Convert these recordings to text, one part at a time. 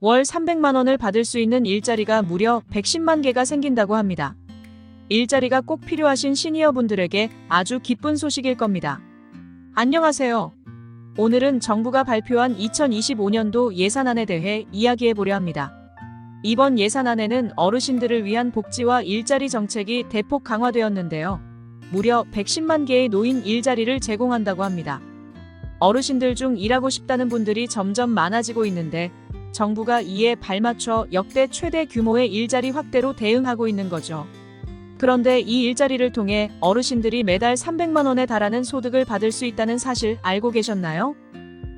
월 300만 원을 받을 수 있는 일자리가 무려 110만 개가 생긴다고 합니다. 일자리가 꼭 필요하신 시니어분들에게 아주 기쁜 소식일 겁니다. 안녕하세요. 오늘은 정부가 발표한 2025년도 예산안에 대해 이야기해 보려 합니다. 이번 예산안에는 어르신들을 위한 복지와 일자리 정책이 대폭 강화되었는데요. 무려 110만 개의 노인 일자리를 제공한다고 합니다. 어르신들 중 일하고 싶다는 분들이 점점 많아지고 있는데 정부가 이에 발맞춰 역대 최대 규모의 일자리 확대로 대응하고 있는 거죠. 그런데 이 일자리를 통해 어르신들이 매달 300만 원에 달하는 소득을 받을 수 있다는 사실 알고 계셨나요?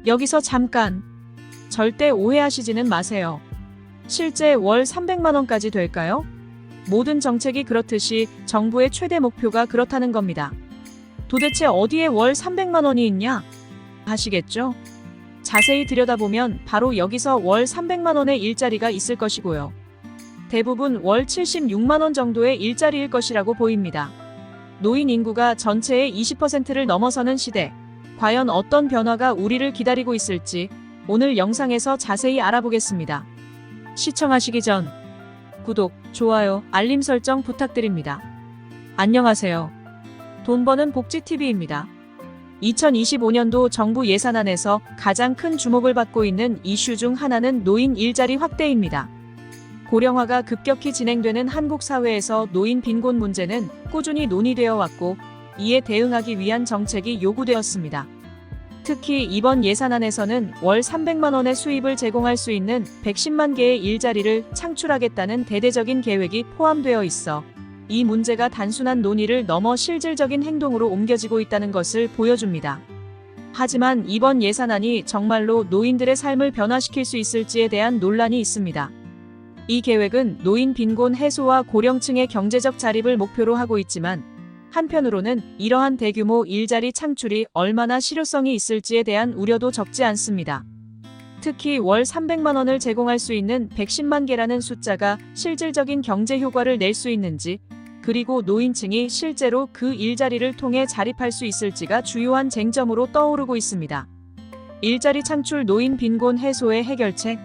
여기서 잠깐! 절대 오해하시지는 마세요. 실제 월 300만 원까지 될까요? 모든 정책이 그렇듯이 정부의 최대 목표가 그렇다는 겁니다. 도대체 어디에 월 300만 원이 있냐? 하시겠죠? 자세히 들여다보면 바로 여기서 월 300만 원의 일자리가 있을 것이고요. 대부분 월 76만 원 정도의 일자리일 것이라고 보입니다. 노인 인구가 전체의 20%를 넘어서는 시대, 과연 어떤 변화가 우리를 기다리고 있을지 오늘 영상에서 자세히 알아보겠습니다. 시청하시기 전 구독, 좋아요, 알림 설정 부탁드립니다. 안녕하세요. 돈 버는 복지TV입니다. 2025년도 정부 예산안에서 가장 큰 주목을 받고 있는 이슈 중 하나는 노인 일자리 확대입니다. 고령화가 급격히 진행되는 한국 사회에서 노인 빈곤 문제는 꾸준히 논의되어 왔고 이에 대응하기 위한 정책이 요구되었습니다. 특히 이번 예산안에서는 월 300만 원의 수입을 제공할 수 있는 110만 개의 일자리를 창출하겠다는 대대적인 계획이 포함되어 있어 이 문제가 단순한 논의를 넘어 실질적인 행동으로 옮겨지고 있다는 것을 보여줍니다. 하지만 이번 예산안이 정말로 노인들의 삶을 변화시킬 수 있을지에 대한 논란이 있습니다. 이 계획은 노인 빈곤 해소와 고령층의 경제적 자립을 목표로 하고 있지만 한편으로는 이러한 대규모 일자리 창출이 얼마나 실효성이 있을지에 대한 우려도 적지 않습니다. 특히 월 300만 원을 제공할 수 있는 110만 개라는 숫자가 실질적인 경제 효과를 낼 수 있는지, 그리고 노인층이 실제로 그 일자리를 통해 자립할 수 있을지가 주요한 쟁점으로 떠오르고 있습니다. 일자리 창출 노인 빈곤 해소의 해결책.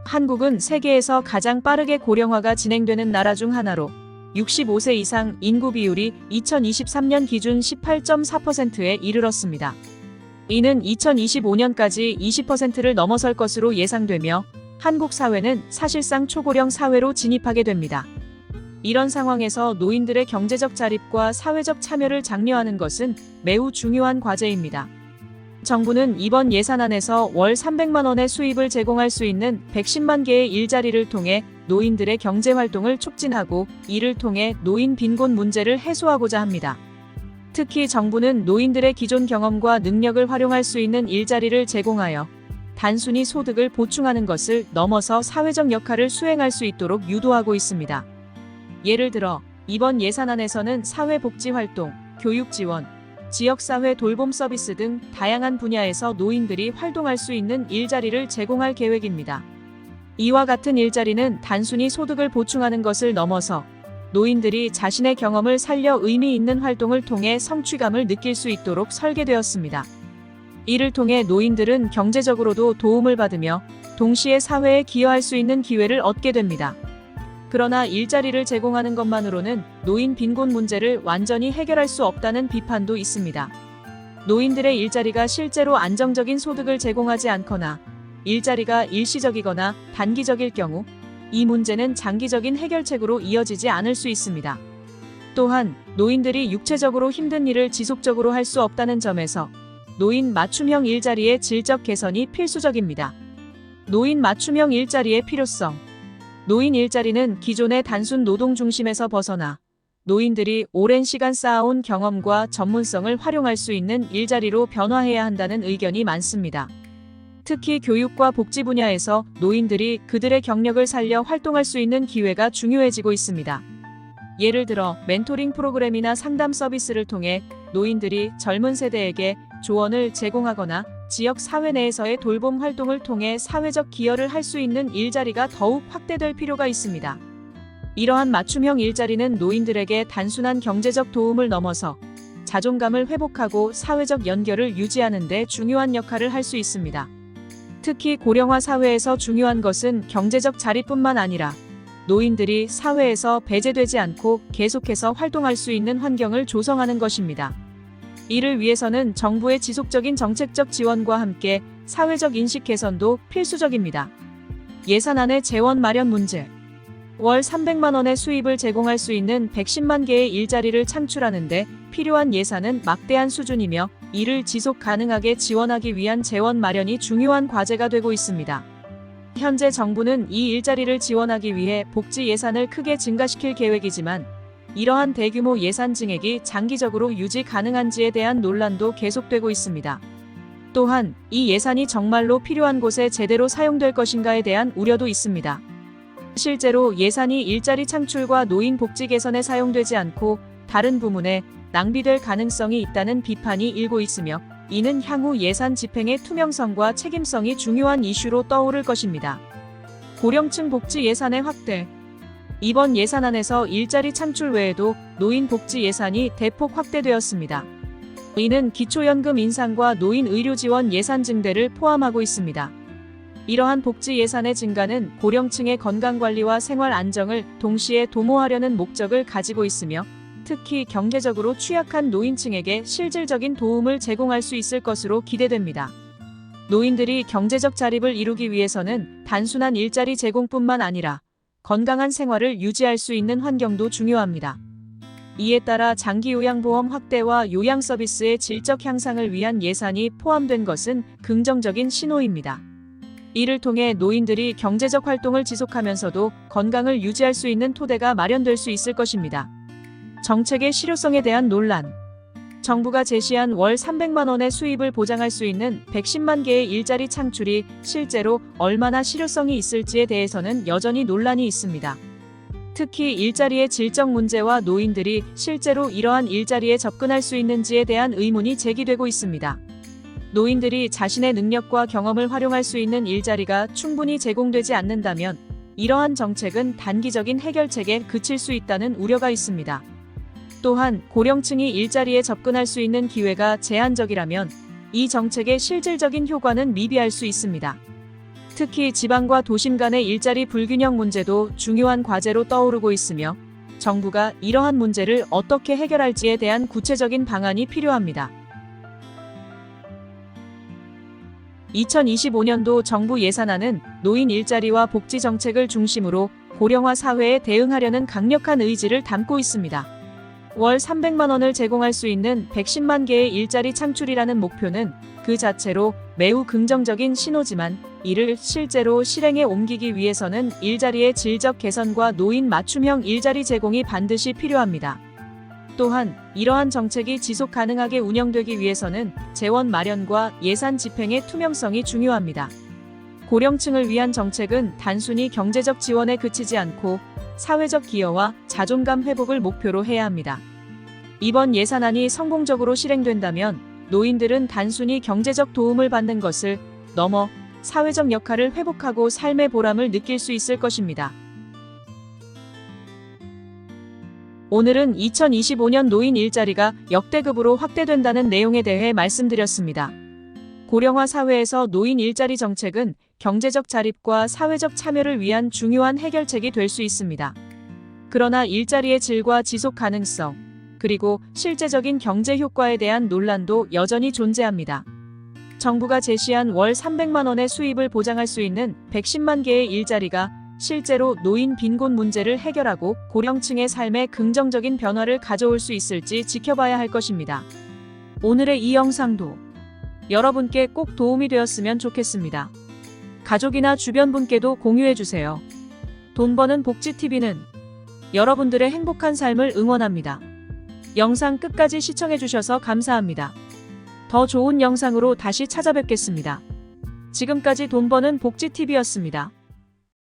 한국은 세계에서 가장 빠르게 고령화가 진행되는 나라 중 하나로 65세 이상 인구 비율이 2023년 기준 18.4%에 이르렀습니다. 이는 2025년까지 20%를 넘어설 것으로 예상되며 한국 사회는 사실상 초고령 사회로 진입하게 됩니다. 이런 상황에서 노인들의 경제적 자립과 사회적 참여를 장려하는 것은 매우 중요한 과제입니다. 정부는 이번 예산안에서 월 300만 원의 수입을 제공할 수 있는 110만 개의 일자리를 통해 노인들의 경제활동을 촉진하고 이를 통해 노인 빈곤 문제를 해소하고자 합니다. 특히 정부는 노인들의 기존 경험과 능력을 활용할 수 있는 일자리를 제공하여 단순히 소득을 보충하는 것을 넘어서 사회적 역할을 수행할 수 있도록 유도하고 있습니다. 예를 들어 이번 예산안에서는 사회복지활동, 교육지원, 지역사회 돌봄 서비스 등 다양한 분야에서 노인들이 활동할 수 있는 일자리를 제공할 계획입니다. 이와 같은 일자리는 단순히 소득을 보충하는 것을 넘어서 노인들이 자신의 경험을 살려 의미 있는 활동을 통해 성취감을 느낄 수 있도록 설계되었습니다. 이를 통해 노인들은 경제적으로도 도움을 받으며 동시에 사회에 기여할 수 있는 기회를 얻게 됩니다. 그러나 일자리를 제공하는 것만으로는 노인 빈곤 문제를 완전히 해결할 수 없다는 비판도 있습니다. 노인들의 일자리가 실제로 안정적인 소득을 제공하지 않거나 일자리가 일시적이거나 단기적일 경우 이 문제는 장기적인 해결책으로 이어지지 않을 수 있습니다. 또한 노인들이 육체적으로 힘든 일을 지속적으로 할 수 없다는 점에서 노인 맞춤형 일자리의 질적 개선이 필수적입니다. 노인 맞춤형 일자리의 필요성. 노인 일자리는 기존의 단순 노동 중심에서 벗어나 노인들이 오랜 시간 쌓아온 경험과 전문성을 활용할 수 있는 일자리로 변화해야 한다는 의견이 많습니다. 특히 교육과 복지 분야에서 노인들이 그들의 경력을 살려 활동할 수 있는 기회가 중요해지고 있습니다. 예를 들어 멘토링 프로그램이나 상담 서비스를 통해 노인들이 젊은 세대에게 조언을 제공하거나 지역 사회 내에서의 돌봄 활동을 통해 사회적 기여를 할 수 있는 일자리가 더욱 확대될 필요가 있습니다. 이러한 맞춤형 일자리는 노인들에게 단순한 경제적 도움을 넘어서 자존감을 회복하고 사회적 연결을 유지하는 데 중요한 역할을 할 수 있습니다. 특히 고령화 사회에서 중요한 것은 경제적 자립뿐만 아니라 노인들이 사회에서 배제되지 않고 계속해서 활동할 수 있는 환경을 조성하는 것입니다. 이를 위해서는 정부의 지속적인 정책적 지원과 함께 사회적 인식 개선도 필수적입니다. 예산안의 재원 마련 문제. 월 300만 원의 수입을 제공할 수 있는 110만 개의 일자리를 창출하는 데 필요한 예산은 막대한 수준이며 이를 지속 가능하게 지원하기 위한 재원 마련이 중요한 과제가 되고 있습니다. 현재 정부는 이 일자리를 지원하기 위해 복지 예산을 크게 증가시킬 계획이지만 이러한 대규모 예산 증액이 장기적으로 유지 가능한지에 대한 논란도 계속되고 있습니다. 또한 이 예산이 정말로 필요한 곳에 제대로 사용될 것인가에 대한 우려도 있습니다. 실제로 예산이 일자리 창출과 노인 복지 개선에 사용되지 않고 다른 부문에 낭비될 가능성이 있다는 비판이 일고 있으며 이는 향후 예산 집행의 투명성과 책임성이 중요한 이슈로 떠오를 것입니다. 고령층 복지 예산의 확대. 이번 예산안에서 일자리 창출 외에도 노인 복지 예산이 대폭 확대되었습니다. 이는 기초연금 인상과 노인 의료 지원 예산 증대를 포함하고 있습니다. 이러한 복지 예산의 증가는 고령층의 건강관리와 생활 안정을 동시에 도모하려는 목적을 가지고 있으며 특히 경제적으로 취약한 노인층에게 실질적인 도움을 제공할 수 있을 것으로 기대됩니다. 노인들이 경제적 자립을 이루기 위해서는 단순한 일자리 제공뿐만 아니라 건강한 생활을 유지할 수 있는 환경도 중요합니다. 이에 따라 장기 요양보험 확대와 요양 서비스의 질적 향상을 위한 예산이 포함된 것은 긍정적인 신호입니다. 이를 통해 노인들이 경제적 활동을 지속하면서도 건강을 유지할 수 있는 토대가 마련될 수 있을 것입니다. 정책의 실효성에 대한 논란. 정부가 제시한 월 300만 원의 수입을 보장할 수 있는 110만 개의 일자리 창출이 실제로 얼마나 실효성이 있을지에 대해서는 여전히 논란이 있습니다. 특히 일자리의 질적 문제와 노인들이 실제로 이러한 일자리에 접근할 수 있는지에 대한 의문이 제기되고 있습니다. 노인들이 자신의 능력과 경험을 활용할 수 있는 일자리가 충분히 제공되지 않는다면 이러한 정책은 단기적인 해결책에 그칠 수 있다는 우려가 있습니다. 또한 고령층이 일자리에 접근할 수 있는 기회가 제한적이라면 이 정책의 실질적인 효과는 미비할 수 있습니다. 특히 지방과 도심 간의 일자리 불균형 문제도 중요한 과제로 떠오르고 있으며 정부가 이러한 문제를 어떻게 해결할지에 대한 구체적인 방안이 필요합니다. 2025년도 정부 예산안은 노인 일자리와 복지 정책을 중심으로 고령화 사회에 대응하려는 강력한 의지를 담고 있습니다. 월 300만 원을 제공할 수 있는 110만 개의 일자리 창출이라는 목표는 그 자체로 매우 긍정적인 신호지만 이를 실제로 실행에 옮기기 위해서는 일자리의 질적 개선과 노인 맞춤형 일자리 제공이 반드시 필요합니다. 또한 이러한 정책이 지속 가능하게 운영되기 위해서는 재원 마련과 예산 집행의 투명성이 중요합니다. 고령층을 위한 정책은 단순히 경제적 지원에 그치지 않고 사회적 기여와 자존감 회복을 목표로 해야 합니다. 이번 예산안이 성공적으로 실행된다면 노인들은 단순히 경제적 도움을 받는 것을 넘어 사회적 역할을 회복하고 삶의 보람을 느낄 수 있을 것입니다. 오늘은 2025년 노인 일자리가 역대급으로 확대된다는 내용에 대해 말씀드렸습니다. 고령화 사회에서 노인 일자리 정책은 경제적 자립과 사회적 참여를 위한 중요한 해결책이 될 수 있습니다. 그러나 일자리의 질과 지속 가능성, 그리고 실제적인 경제 효과에 대한 논란도 여전히 존재합니다. 정부가 제시한 월 300만 원의 수입을 보장할 수 있는 110만 개의 일자리가 실제로 노인 빈곤 문제를 해결하고 고령층의 삶에 긍정적인 변화를 가져올 수 있을지 지켜봐야 할 것입니다. 오늘의 이 영상도 여러분께 꼭 도움이 되었으면 좋겠습니다. 가족이나 주변 분께도 공유해주세요. 돈 버는 복지TV는 여러분들의 행복한 삶을 응원합니다. 영상 끝까지 시청해주셔서 감사합니다. 더 좋은 영상으로 다시 찾아뵙겠습니다. 지금까지 돈 버는 복지TV였습니다.